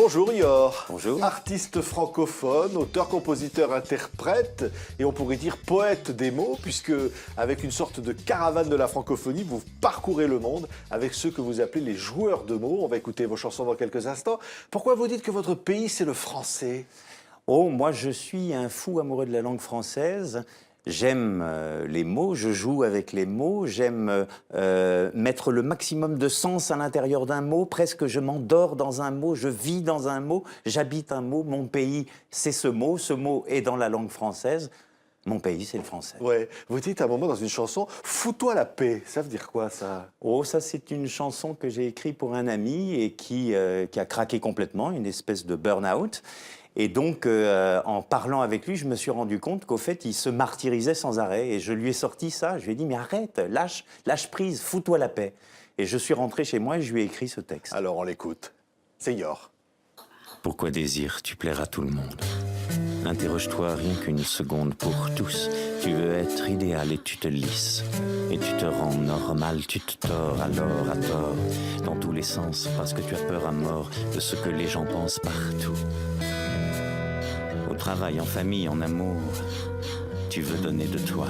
Bonjour Yor. Bonjour. Artiste francophone, auteur, compositeur, interprète et on pourrait dire poète des mots puisque avec une sorte de caravane de la francophonie, vous parcourez le monde avec ceux que vous appelez les joueurs de mots. On va écouter vos chansons dans quelques instants. Pourquoi vous dites que votre pays c'est le français? Oh, moi je suis un fou amoureux de la langue française. J'aime les mots, je joue avec les mots, j'aime mettre le maximum de sens à l'intérieur d'un mot, presque je m'endors dans un mot, je vis dans un mot, j'habite un mot, mon pays c'est ce mot est dans la langue française, mon pays c'est le français. Ouais, vous dites à un moment dans une chanson, fous-toi la paix, ça veut dire quoi ça? Oh, ça c'est une chanson que j'ai écrite pour un ami et qui a craqué complètement, une espèce de burn-out. Et donc, en parlant avec lui, je me suis rendu compte qu'au fait, il se martyrisait sans arrêt. Et je lui ai sorti ça, je lui ai dit, mais arrête, lâche prise, fous-toi la paix. Et je suis rentré chez moi et je lui ai écrit ce texte. Alors on l'écoute, c'est Yor. Pourquoi désires-tu plaire à tout le monde? Interroge-toi rien qu'une seconde pour tous. Tu veux être idéal et tu te lisses. Et tu te rends normal, tu te tords alors à tort. Dans tous les sens, parce que tu as peur à mort de ce que les gens pensent partout. Au travail, en famille, en amour, tu veux donner de toi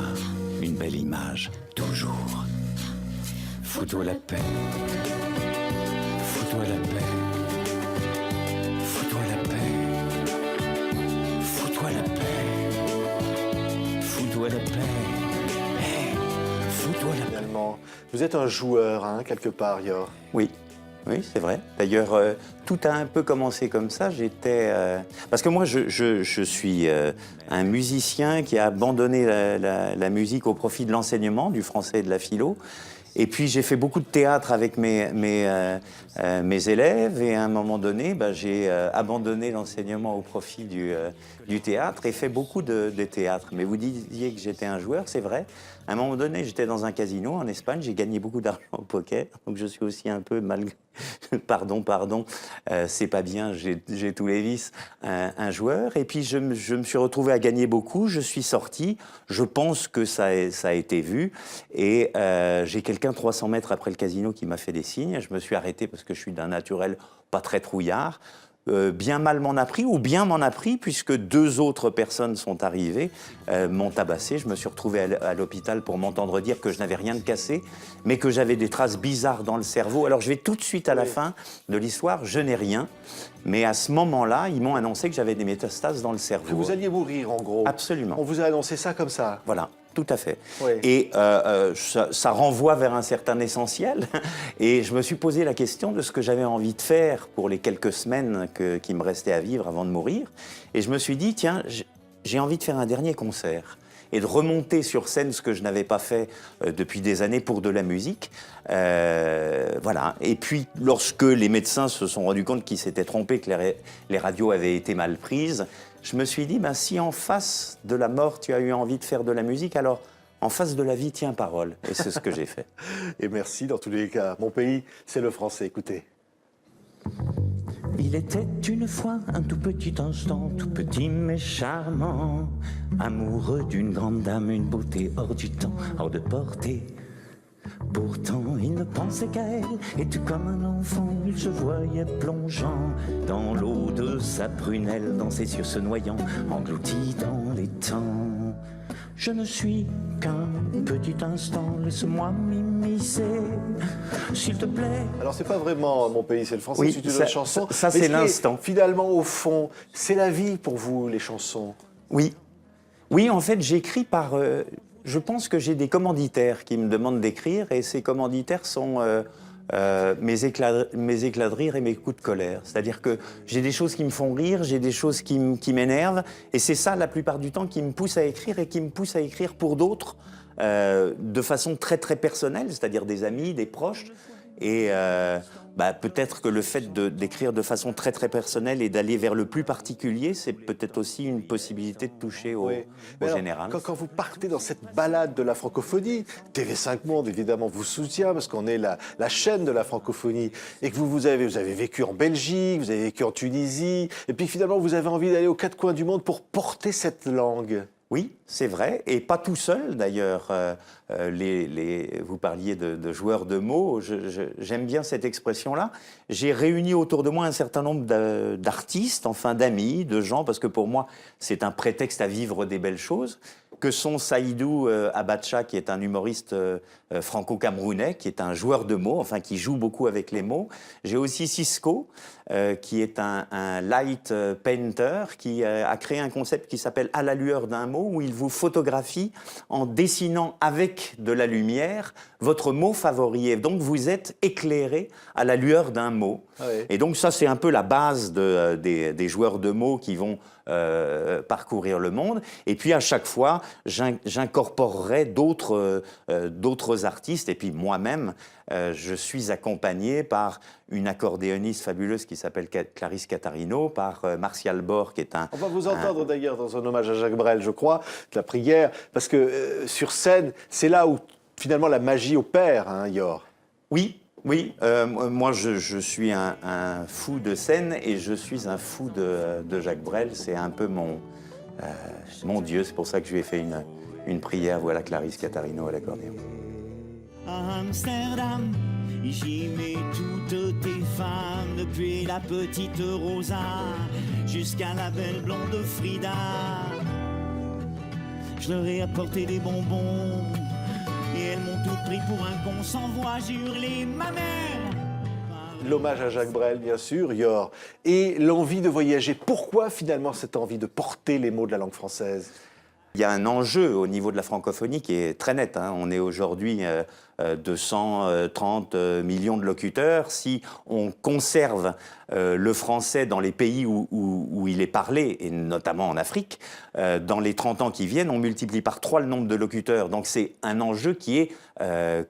une belle image, toujours. Fous-toi la paix. Fous-toi la paix. Fous-toi la paix. Fous-toi la paix. Fous-toi la paix. Hey, fous-toi la paix. Finalement, vous êtes un joueur, hein, quelque part, Yor. Oui. Oui, c'est vrai. D'ailleurs, tout a un peu commencé comme ça. Parce que moi, je suis un musicien qui a abandonné la musique au profit de l'enseignement, du français et de la philo. Et puis, j'ai fait beaucoup de théâtre avec mes élèves. Et à un moment donné, j'ai abandonné l'enseignement au profit du théâtre et fait beaucoup de théâtre. Mais vous disiez que j'étais un joueur, c'est vrai. À un moment donné, j'étais dans un casino en Espagne. J'ai gagné beaucoup d'argent au poker. Donc, je suis aussi un peu malgré... pardon, c'est pas bien, j'ai tous les vices, un joueur. Et puis, je me suis retrouvé à gagner beaucoup. Je suis sorti. Je pense que ça a été vu. Et j'ai quelqu'un 300 mètres après le casino qui m'a fait des signes. Je me suis arrêté parce que je suis d'un naturel pas très trouillard. Bien mal m'en a pris, ou bien m'en a pris, puisque deux autres personnes sont arrivées, m'ont tabassé. Je me suis retrouvé à l'hôpital pour m'entendre dire que je n'avais rien de cassé, mais que j'avais des traces bizarres dans le cerveau. Alors je vais tout de suite à la fin de l'histoire, je n'ai rien. Mais à ce moment-là, ils m'ont annoncé que j'avais des métastases dans le cerveau. Que vous alliez mourir, en gros. Absolument. On vous a annoncé ça comme ça. Voilà. Tout à fait. Oui. Et ça renvoie vers un certain essentiel. Et je me suis posé la question de ce que j'avais envie de faire pour les quelques semaines qui me restaient à vivre avant de mourir. Et je me suis dit, tiens, j'ai envie de faire un dernier concert et de remonter sur scène ce que je n'avais pas fait depuis des années pour de la musique. Voilà. Et puis, lorsque les médecins se sont rendus compte qu'ils s'étaient trompés, que les radios avaient été mal prises, je me suis dit, si en face de la mort, tu as eu envie de faire de la musique, alors en face de la vie, tiens parole. Et c'est ce que j'ai fait. Et merci dans tous les cas. Mon pays, c'est le français. Écoutez. Il était une fois un tout petit instant, tout petit mais charmant, amoureux d'une grande dame, une beauté hors du temps, hors de portée. Pourtant il ne pensait qu'à elle, et tout comme un enfant, il se voyait plongeant dans l'eau de sa prunelle, dans ses yeux se noyant, englouti dans les temps. Je ne suis qu'un petit instant, laisse-moi m'immiscer, s'il te plaît. Alors c'est pas vraiment mon pays, c'est le français, Oui, c'est une autre chanson. ça, Mais c'est l'instant. Finalement, au fond, c'est la vie pour vous, les chansons. Oui. Oui, en fait, j'écris par... je pense que j'ai des commanditaires qui me demandent d'écrire, et ces commanditaires sont mes éclats de rire et mes coups de colère. C'est-à-dire que j'ai des choses qui me font rire, j'ai des choses qui m'énervent, et c'est ça, la plupart du temps, qui me pousse à écrire, et qui me pousse à écrire pour d'autres, de façon très très personnelle, c'est-à-dire des amis, des proches. Et peut-être que le fait d'écrire de façon très très personnelle et d'aller vers le plus particulier, c'est peut-être aussi une possibilité de toucher au général. Quand vous partez dans cette balade de la francophonie, TV5 Monde évidemment vous soutient parce qu'on est la chaîne de la francophonie, et que vous avez vécu en Belgique, vous avez vécu en Tunisie, et puis finalement vous avez envie d'aller aux quatre coins du monde pour porter cette langue. Oui, c'est vrai, et pas tout seul d'ailleurs. Vous parliez de joueurs de mots, j'aime bien cette expression-là. J'ai réuni autour de moi un certain nombre d'artistes, enfin d'amis, de gens, parce que pour moi, c'est un prétexte à vivre des belles choses, que sont Saïdou Abacha, qui est un humoriste franco-camerounais, qui est un joueur de mots, enfin qui joue beaucoup avec les mots. J'ai aussi Cisco, qui est un light painter, qui a créé un concept qui s'appelle « À la lueur d'un mot », où il vous photographie en dessinant avec de la lumière votre mot favori. Et donc vous êtes éclairé à la lueur d'un mot. Ah oui. Et donc ça, c'est un peu la base des joueurs de mots qui vont parcourir le monde. Et puis à chaque fois, j'incorporerai d'autres artistes. Et puis moi-même, je suis accompagné par une accordéoniste fabuleuse qui s'appelle Clarisse Catarino, par Martial Bord, qui est un... On va vous entendre d'ailleurs dans un hommage à Jacques Brel, je crois, de la prière, parce que sur scène, c'est là où finalement la magie opère, hein, Yor. Oui, oui. Moi, je suis un fou de scène et je suis un fou de Jacques Brel. C'est un peu mon Dieu. C'est pour ça que je lui ai fait une prière. Voilà Clarisse Catarino à l'accordéon. À Amsterdam, j'y mets toutes tes femmes, depuis la petite Rosa jusqu'à la belle blonde Frida. Je leur ai apporté des bonbons et elles m'ont toutes pris pour un con sans voix. J'ai hurlé ma mère. L'hommage à Jacques Brel, bien sûr, Yor. Et l'envie de voyager. Pourquoi finalement cette envie de porter les mots de la langue française ? Il y a un enjeu au niveau de la francophonie qui est très net, hein. On est aujourd'hui 230 millions de locuteurs. Si on conserve le français dans les pays où il est parlé, et notamment en Afrique, dans les 30 ans qui viennent, on multiplie par 3 le nombre de locuteurs. Donc c'est un enjeu qui est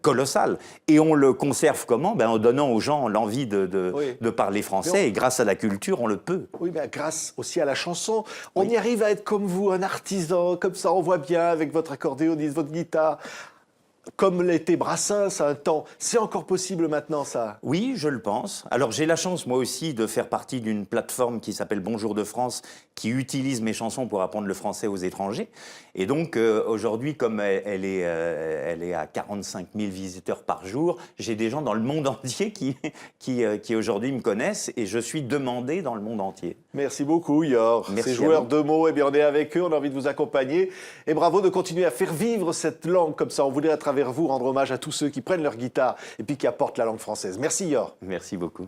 colossal. Et on le conserve comment ? En donnant aux gens l'envie de parler français. Et grâce à la culture, on le peut. Oui, grâce aussi à la chanson. On y arrive à être comme vous, un artisan, comme ça on voit bien, avec votre accordéoniste, votre guitare. Comme l'était Brassens à un temps. C'est encore possible maintenant, ça? Oui, je le pense. Alors, j'ai la chance, moi aussi, de faire partie d'une plateforme qui s'appelle Bonjour de France, qui utilise mes chansons pour apprendre le français aux étrangers. Et donc, aujourd'hui, comme elle est à 45 000 visiteurs par jour, j'ai des gens dans le monde entier qui aujourd'hui me connaissent et je suis demandé dans le monde entier. Merci beaucoup, Yor. Merci. Ces joueurs de mots, eh bien, on est avec eux, on a envie de vous accompagner. Et bravo de continuer à faire vivre cette langue comme ça. On voulait à travers vous rendre hommage à tous ceux qui prennent leur guitare et puis qui apportent la langue française. Merci, Yor. Merci beaucoup.